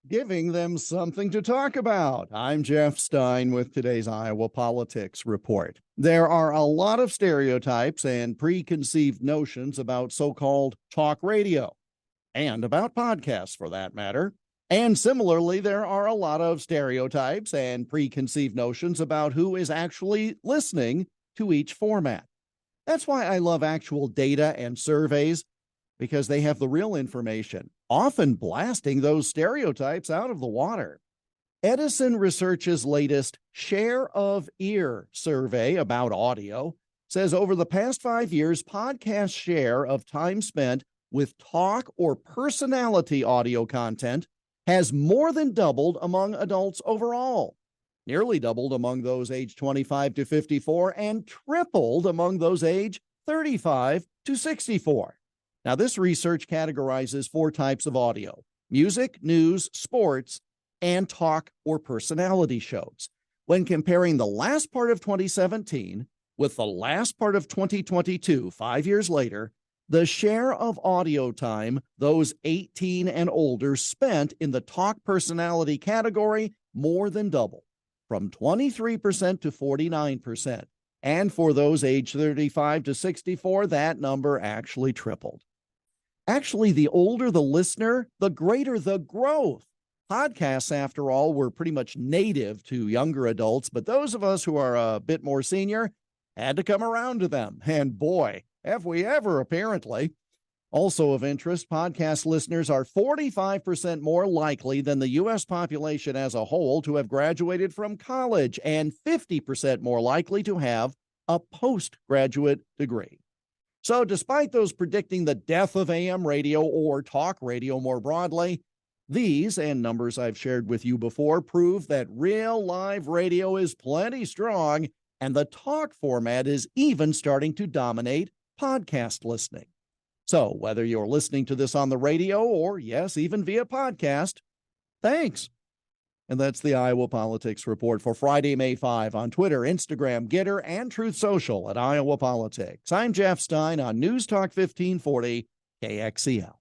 giving them something to talk about. I'm Jeff Stein with today's Iowa Politics Report. There are a lot of stereotypes and preconceived notions about so-called talk radio, and about podcasts for that matter. And similarly, there are a lot of stereotypes and preconceived notions about who is actually listening to each format. That's why I love actual data and surveys, because they have the real information, often blasting those stereotypes out of the water. Edison Research's latest Share of Ear survey about audio says over the past 5 years, podcast share of time spent with talk or personality audio content has more than doubled among adults overall, nearly doubled among those aged 25 to 54, and tripled among those aged 35 to 64. Now, this research categorizes 4 types of audio: music, news, sports, and talk or personality shows. When comparing the last part of 2017 with the last part of 2022, 5 years later, the share of audio time those 18 and older spent in the talk personality category more than doubled, from 23% to 49%. And for those aged 35 to 64, that number actually tripled. Actually, the older the listener, the greater the growth. Podcasts, after all, were pretty much native to younger adults, but those of us who are a bit more senior had to come around to them. And boy, have we ever, apparently. Also of interest, podcast listeners are 45% more likely than the U.S. population as a whole to have graduated from college, and 50% more likely to have a postgraduate degree. So despite those predicting the death of AM radio or talk radio more broadly, these and numbers I've shared with you before prove that real live radio is plenty strong, and the talk format is even starting to dominate podcast listening. So whether you're listening to this on the radio or, yes, even via podcast, thanks. And that's the Iowa Politics Report for Friday, May 5 on Twitter, Instagram, Getter, and Truth Social at Iowa Politics. I'm Jeff Stein on News Talk 1540 KXEL.